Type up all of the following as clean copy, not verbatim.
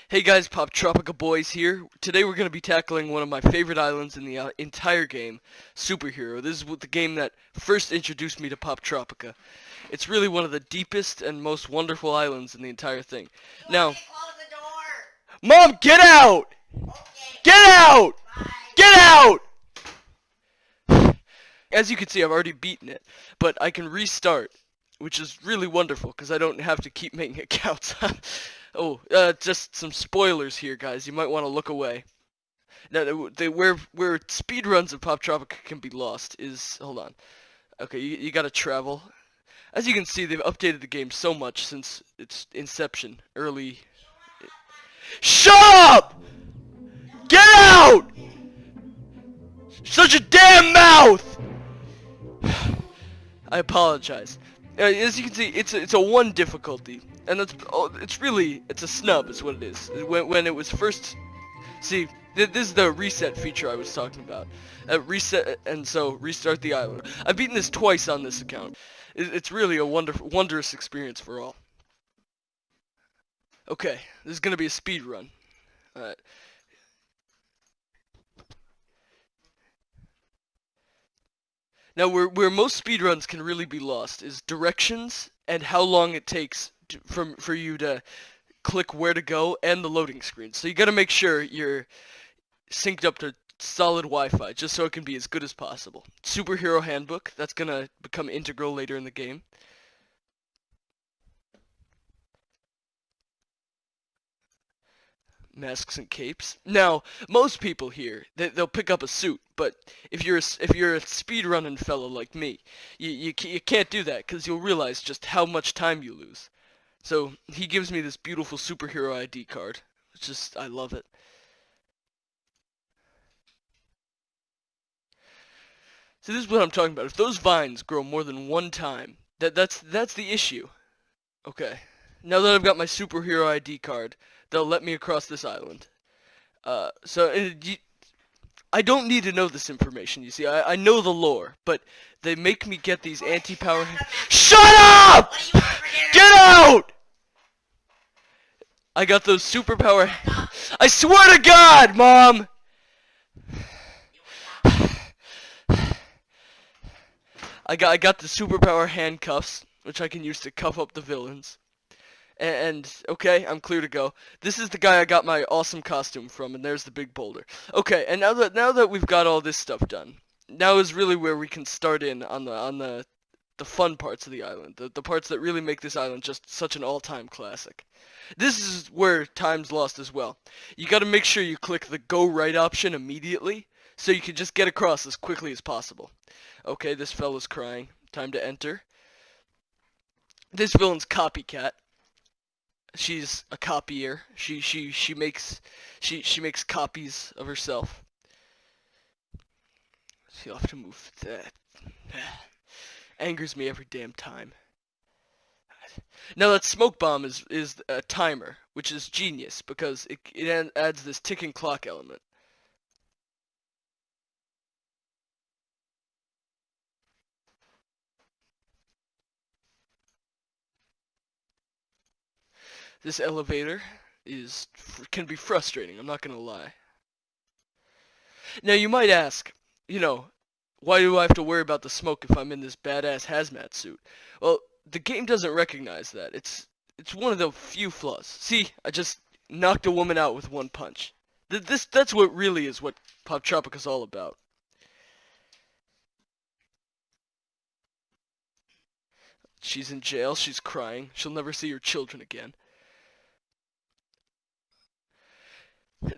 Hey guys, poptropica boys here. Today we're going to be tackling one of my favorite islands in the entire game, Superhero. This is the game that first introduced me to poptropica. It's really one of the deepest and most wonderful islands in the entire thing. Now, Close the door. Mom, get out! Okay. Get out! Bye. Get out! As you can see, I've already beaten it, but I can restart, which is really wonderful because I don't have to keep making accounts. Just some spoilers here, guys. You might want to look away. Now, where speedruns of poptropica can be lost is, hold on. Okay, you gotta travel. As you can see, they've updated the game so much since its inception, early. Shut up! Get out! Such a damn mouth! I apologize. As you can see, it's a 1 difficulty, and it's a snub, is what it is. When it was first, see, this is the reset feature I was talking about. Reset, and so restart the island. I've beaten this twice on this account. It's really a wondrous experience for all. Okay, this is gonna be a speed run. Alright. Now, where most speedruns can really be lost is directions and how long it takes for you to click where to go and the loading screen. So you gotta make sure you're synced up to solid Wi-Fi just so it can be as good as possible. Superhero Handbook, that's gonna become integral later in the game. Masks and capes. Now, most people here, they'll pick up a suit, but if you're a speedrunning fellow like me, you can't do that because you'll realize just how much time you lose. So he gives me this beautiful superhero ID card. It's just, I love it. So this is what I'm talking about. If those vines grow more than 1 time, that's the issue. Okay. Now that I've got my superhero ID card, they'll let me across this island. I don't need to know this information, you see. I know the lore, but they make me get these anti-power... Shut up! What do you want for dinner? Get out! I got those superpower... I swear to God, Mom! I got the superpower handcuffs, which I can use to cuff up the villains. And okay, I'm clear to go. This is the guy I got my awesome costume from, and there's the big boulder. Okay, and now that we've got all this stuff done, now is really where we can start in on the fun parts of the island, the parts that really make this island just such an all-time classic. This is where time's lost as well. You got to make sure you click the go right option immediately, so you can just get across as quickly as possible. Okay, this fella's crying. Time to enter. This villain's Copycat. She's a copier. She makes copies of herself. She'll have to move that. Angers me every damn time. Now that smoke bomb is a timer, which is genius because it adds this ticking clock element. This elevator can be frustrating, I'm not gonna lie. Now you might ask, why do I have to worry about the smoke if I'm in this badass hazmat suit? Well, the game doesn't recognize that. It's one of the few flaws. See, I just knocked a woman out with 1 punch. That's what really is what Poptropica's all about. She's in jail, she's crying, she'll never see her children again.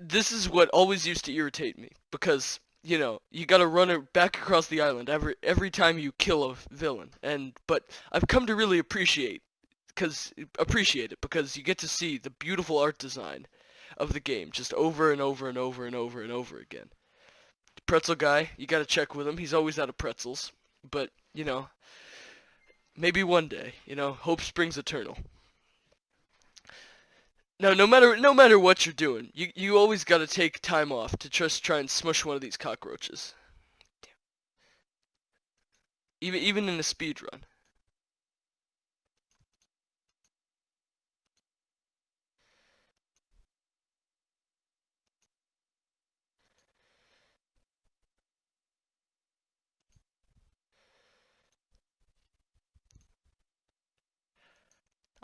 This is what always used to irritate me, because, you gotta run it back across the island every time you kill a villain, but I've come to really appreciate it, because you get to see the beautiful art design of the game, just over and over and over and over and over again. The pretzel guy, you gotta check with him, he's always out of pretzels, but, maybe one day, hope springs eternal. No, no matter what you're doing, you always gotta take time off to just try and smush one of these cockroaches. Even in a speed run.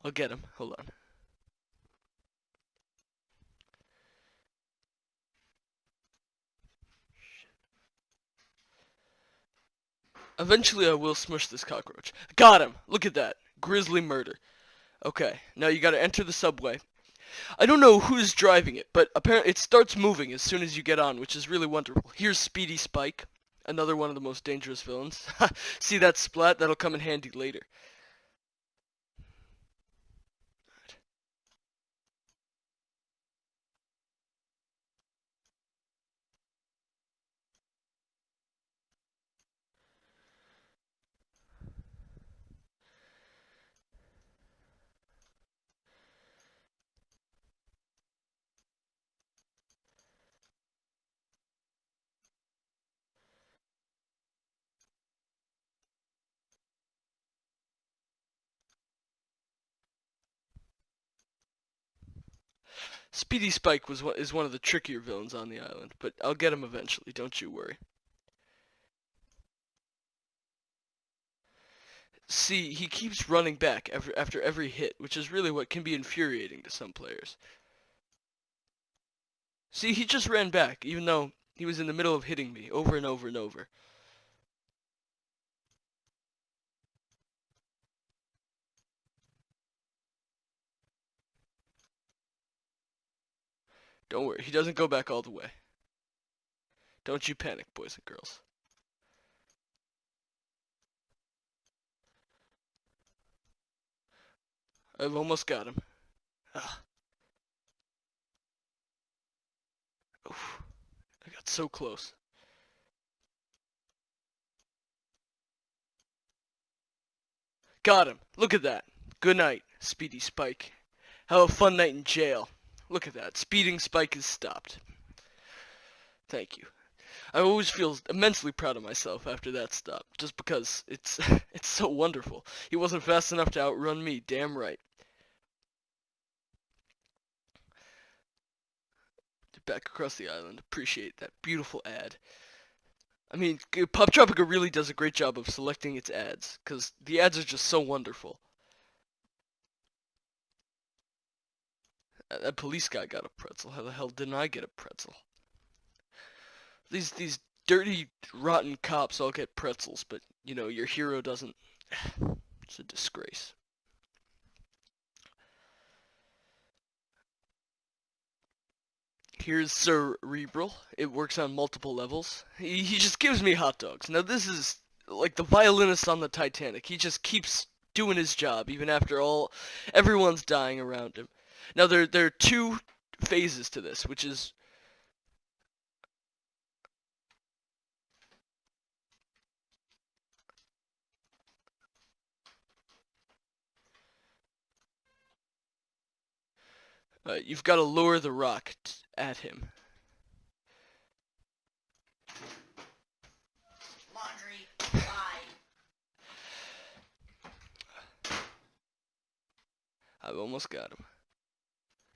I'll get him. Hold on. Eventually I will smush this cockroach. Got him! Look at that. Grisly murder. Okay, now you gotta enter the subway. I don't know who's driving it, but apparently it starts moving as soon as you get on, which is really wonderful. Here's Speedy Spike, another one of the most dangerous villains. See that splat? That'll come in handy later. Speedy Spike is one of the trickier villains on the island, but I'll get him eventually, don't you worry. See, he keeps running back after every hit, which is really what can be infuriating to some players. See, he just ran back, even though he was in the middle of hitting me over and over and over. Don't worry, he doesn't go back all the way. Don't you panic, boys and girls. I've almost got him. Ah. Oof. I got so close. Got him. Look at that. Good night, Speedy Spike. Have a fun night in jail. Look at that. Speeding Spike is stopped. Thank you. I always feel immensely proud of myself after that stop, just because it's it's so wonderful. He wasn't fast enough to outrun me, damn right. Back across the island, appreciate that beautiful ad. I mean, Poptropica really does a great job of selecting its ads, because the ads are just so wonderful. That police guy got a pretzel. How the hell didn't I get a pretzel? These dirty, rotten cops all get pretzels, but, you know, your hero doesn't. It's a disgrace. Here's Cerebral. It works on multiple levels. He just gives me hot dogs. Now this is like the violinist on the Titanic. He just keeps doing his job even after everyone's dying around him. Now there are two phases to this, which is you've got to lower the rock at him. Laundry. Bye. I've almost got him.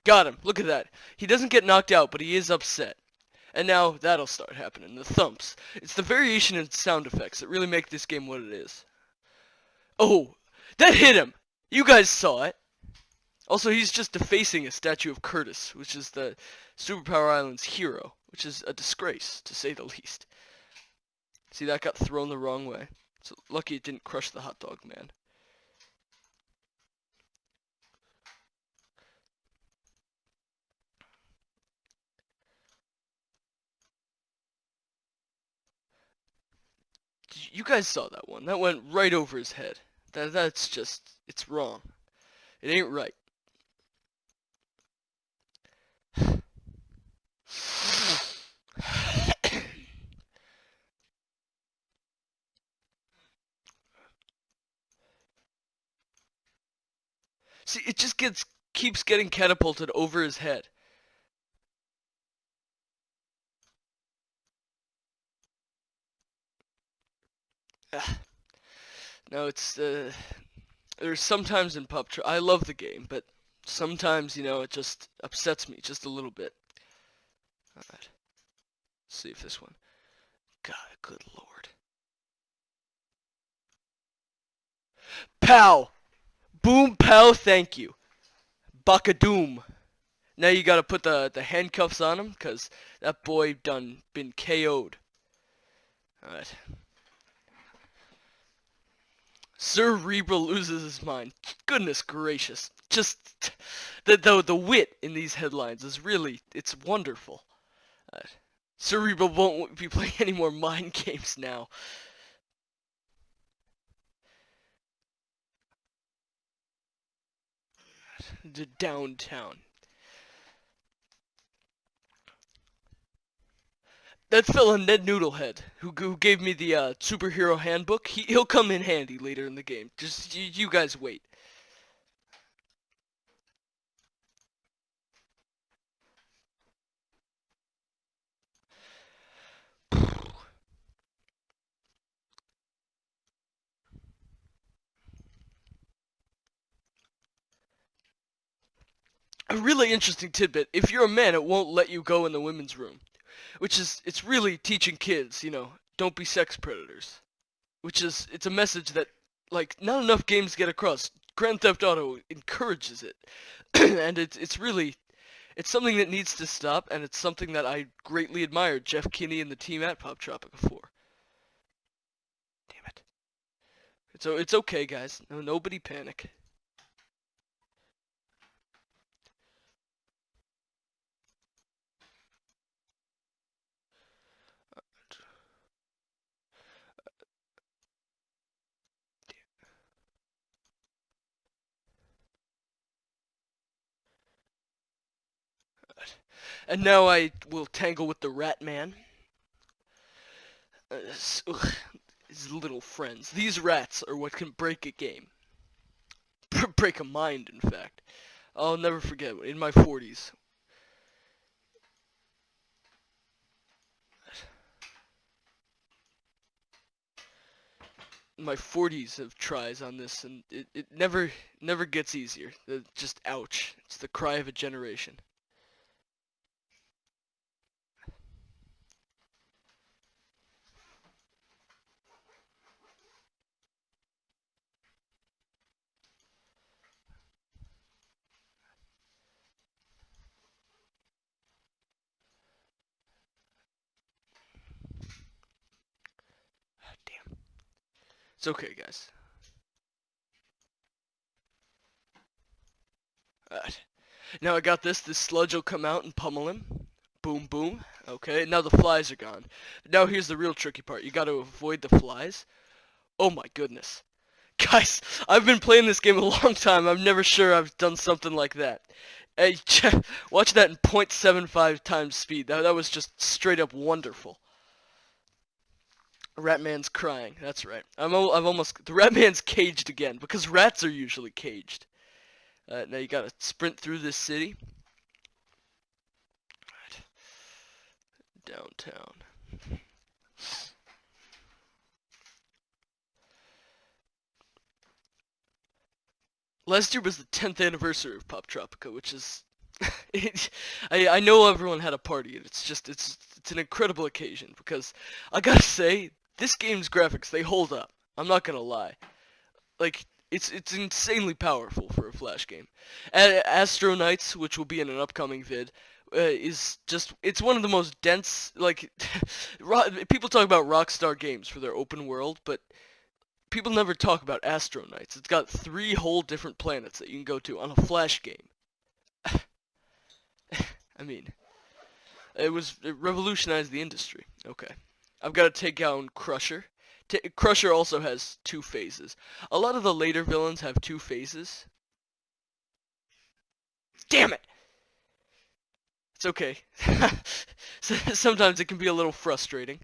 Got him. Look at that. He doesn't get knocked out, but he is upset. And now that'll start happening. The thumps. It's the variation in sound effects that really make this game what it is. Oh, that hit him. You guys saw it. Also, he's just defacing a statue of Curtis, which is the Superpower Island's hero, which is a disgrace, to say the least. See, that got thrown the wrong way. So lucky it didn't crush the hot dog man. You guys saw that one. That went right over his head. That's just, it's wrong. It ain't right. See, it just keeps getting catapulted over his head. No, it's there's sometimes in I love the game, but sometimes, you know, it just upsets me just a little bit. Alright. See if this one. God, good lord. Pow! Boom, pow, thank you. Bakadoom. Now you gotta put the handcuffs on him, cause that boy done been KO'd. Alright. Cerebral loses his mind. Goodness gracious. Just the wit in these headlines is really, it's wonderful. Cerebral won't be playing any more mind games now. Downtown. That fella Ned Noodlehead, who gave me the superhero handbook, he'll come in handy later in the game. Just you guys wait. A really interesting tidbit: if you're a man, it won't let you go in the women's room, which is, it's really teaching kids, don't be sex predators. It's a message that, like, not enough games get across. Grand Theft Auto encourages it, and it's really, it's something that needs to stop, and it's something that I greatly admire Jeff Kinney and the team at Poptropica for. Damn it. It's okay, guys. Nobody panic. And now I will tangle with the Rat Man. His little friends. These rats are what can break a game. Break a mind, in fact. I'll never forget, in my 40s. My 40s of tries on this, and it never gets easier. Just ouch. It's the cry of a generation. Damn. It's okay, guys. Alright. Now I got this. This sludge will come out and pummel him. Boom, boom. Okay, now the flies are gone. Now here's the real tricky part. You gotta avoid the flies. Oh my goodness. Guys, I've been playing this game a long time. I'm never sure I've done something like that. Hey, watch that in 0.75 times speed. That was just straight up wonderful. Ratman's crying. That's right. I've almost, the Ratman's caged again because rats are usually caged. Now you gotta sprint through this city. Downtown. Last year was the 10th anniversary of Poptropica, which is, I know everyone had a party, and it's an incredible occasion because I gotta say, this game's graphics, they hold up. I'm not gonna lie. Like, it's insanely powerful for a Flash game. Astro Knights, which will be in an upcoming vid, is just, it's one of the most dense, like, people talk about Rockstar games for their open world, but people never talk about Astro Knights. It's got 3 whole different planets that you can go to on a Flash game. I mean, it revolutionized the industry. Okay. I've got to take down Crusher. Crusher also has 2 phases. A lot of the later villains have 2 phases. Damn it! It's okay. Sometimes it can be a little frustrating.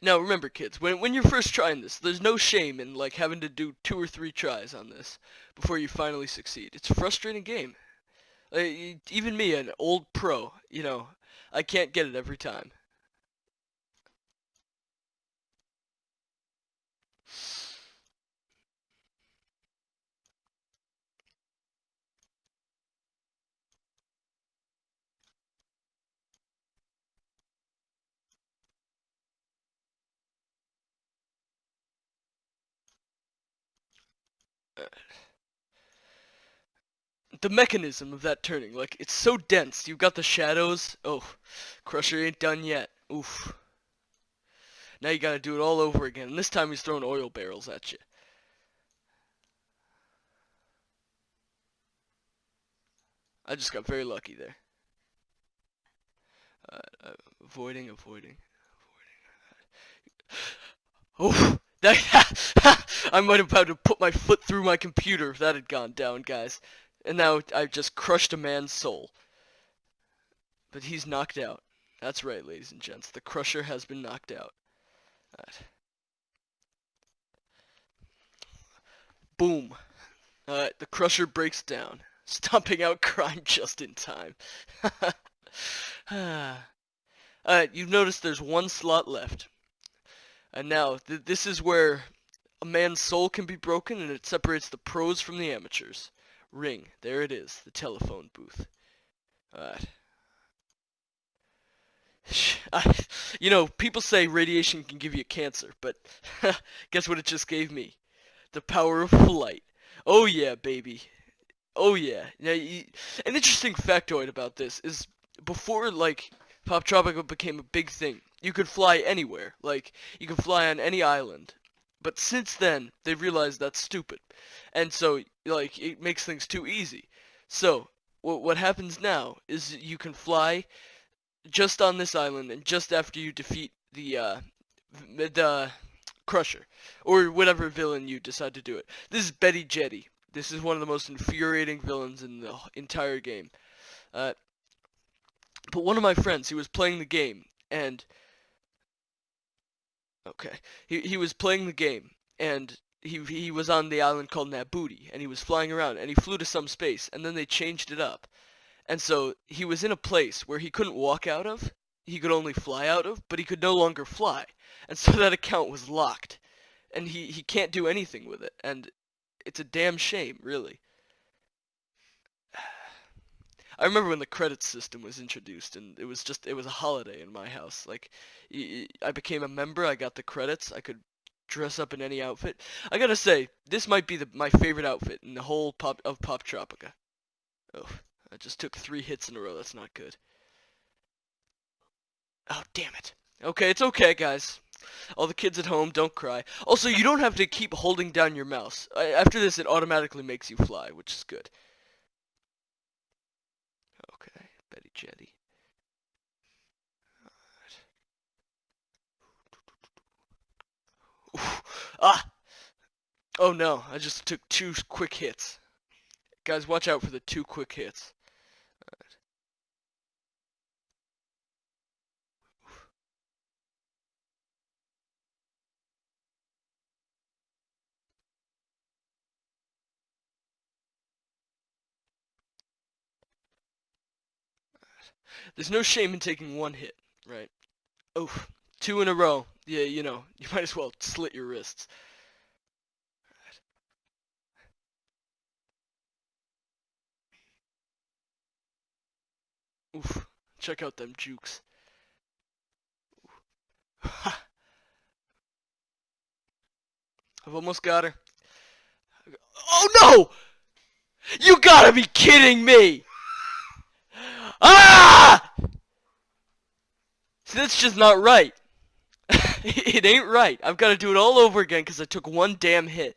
Now remember, kids, when you're first trying this, there's no shame in like having to do 2 or 3 tries on this before you finally succeed. It's a frustrating game. Even me, an old pro, I can't get it every time. The mechanism of that turning, like, it's so dense. You've got the shadows. Oh, Crusher ain't done yet. Oof. Now you gotta do it all over again. And this time he's throwing oil barrels at you. I just got very lucky there. Avoiding. Oh, that I might have had to put my foot through my computer if that had gone down, guys. And now I've just crushed a man's soul. But he's knocked out. That's right, ladies and gents. The Crusher has been knocked out. Alright. Boom. Alright, the Crusher breaks down, stomping out crime just in time. Alright, you've noticed there's one slot left. And now, this is where a man's soul can be broken, and it separates the pros from the amateurs. Ring. There it is. The telephone booth. Alright. You know, people say radiation can give you cancer, but guess what it just gave me? The power of flight. Oh yeah, baby. Oh yeah. Now, an interesting factoid about this is before, like, poptropica became a big thing, you could fly anywhere. Like, you could fly on any island. But since then, they've realized that's stupid. And so, like, it makes things too easy. So, what happens now is you can fly just on this island, and just after you defeat the Crusher, or whatever villain you decide to do it. This is Jetty. This is one of the most infuriating villains in the entire game. But one of my friends, he was playing the game, and okay, he was playing the game, and he was on the island called Nabuti, and he was flying around, and he flew to some space, and then they changed it up. And so he was in a place where he couldn't walk out of, he could only fly out of, but he could no longer fly. And so that account was locked. And he can't do anything with it. And it's a damn shame, really. I remember when the credits system was introduced, and it was a holiday in my house. Like, I became a member, I got the credits, I could dress up in any outfit. I gotta say, this might be my favorite outfit in the whole poptropica. Oh. I just took 3 hits in a row. That's not good. Oh, damn it. Okay, it's okay, guys. All the kids at home, don't cry. Also, you don't have to keep holding down your mouse. After this, it automatically makes you fly, which is good. Okay, Betty Jetty. Alright. Ah! Oh no, I just took 2 quick hits. Guys, watch out for the 2 quick hits. There's no shame in taking 1 hit, right? Oh, 2 in a row. Yeah, you know, you might as well slit your wrists. Oof, check out them jukes. I've almost got her. Oh no! You gotta be kidding me! Ah! See, that's just not right. It ain't right. I've got to do it all over again because I took 1 damn hit.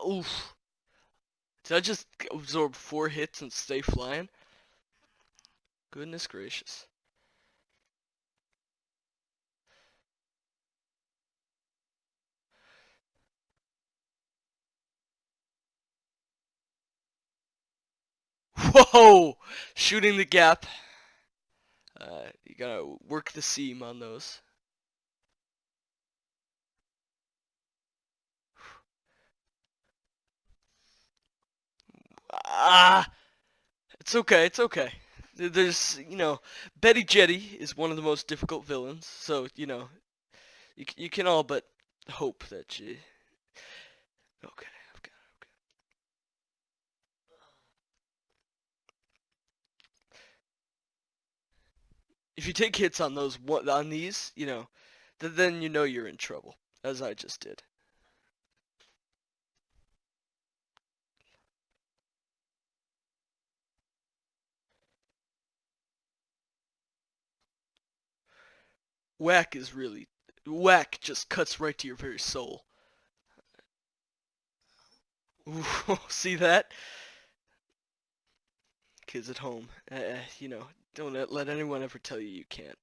Oof. Did I just absorb 4 hits and stay flying? Goodness gracious. Whoa! Shooting the gap. You gotta work the seam on those. Ah! It's okay, it's okay. There's, you know, Betty Jetty is one of the most difficult villains, so, you know, you can all but hope that you... Okay, okay. If you take hits on these, then you know you're in trouble, as I just did. Whack just cuts right to your very soul. Ooh, see that? Kids at home, don't let anyone ever tell you can't.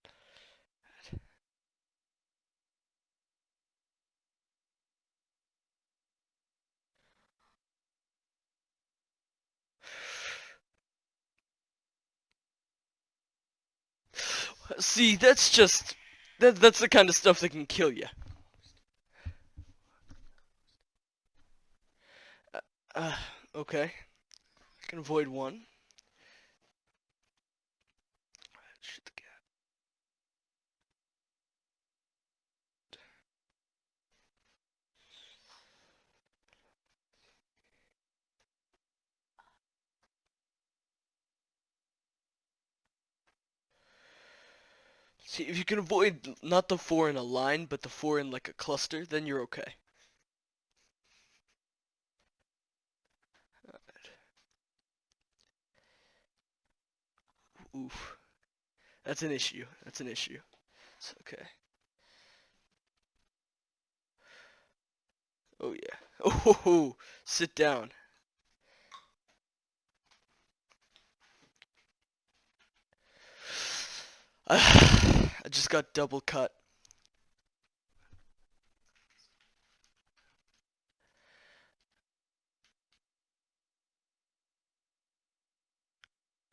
See, that's the kind of stuff that can kill you. Uh, okay. I can avoid one. Shoot the cat. See, if you can avoid not the 4 in a line, but the 4 in like a cluster, then you're okay. Oof. That's an issue. That's an issue. It's okay. Oh yeah. Oh, sit down. I just got double cut.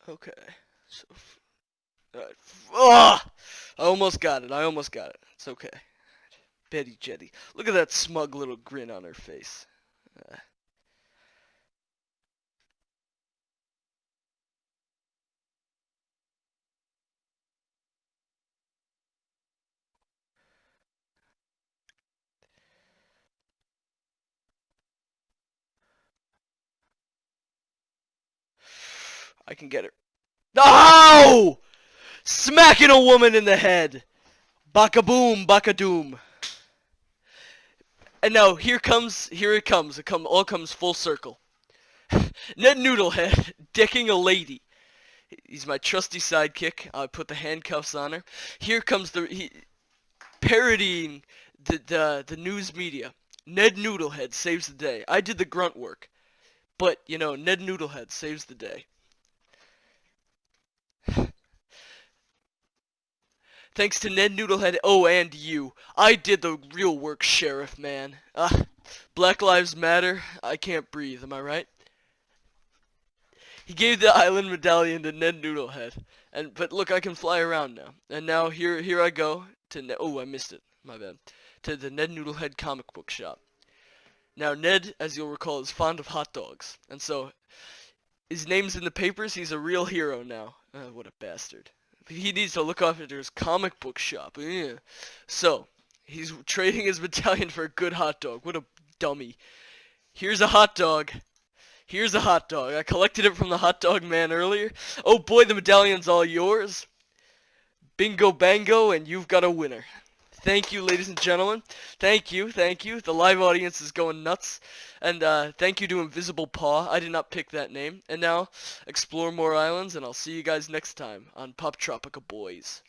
Okay. So, I almost got it. I almost got it. It's okay. Betty Jetty. Look at that smug little grin on her face. I can get her. Oh! Smacking a woman in the head. Baka boom, baka doom. And now here it comes. All comes full circle. Ned Noodlehead decking a lady. He's my trusty sidekick. I put the handcuffs on her. Here comes parodying the news media. Ned Noodlehead saves the day. I did the grunt work, but Ned Noodlehead saves the day. Thanks to Ned Noodlehead, and you. I did the real work, Sheriff, man. Black Lives Matter. I can't breathe, am I right? He gave the island medallion to Ned Noodlehead. But look, I can fly around now. And now here I go to I missed it. My bad. To the Ned Noodlehead comic book shop. Now Ned, as you'll recall, is fond of hot dogs. And so his name's in the papers. He's a real hero now. What a bastard. He needs to look after his comic book shop. Yeah. So, he's trading his medallion for a good hot dog. What a dummy. Here's a hot dog. Here's a hot dog. I collected it from the hot dog man earlier. Oh boy, the medallion's all yours. Bingo bango, and you've got a winner. Thank you, ladies and gentlemen. Thank you. The live audience is going nuts. And thank you to Invisible Paw. I did not pick that name. And now, explore more islands, and I'll see you guys next time on Poptropica Boys.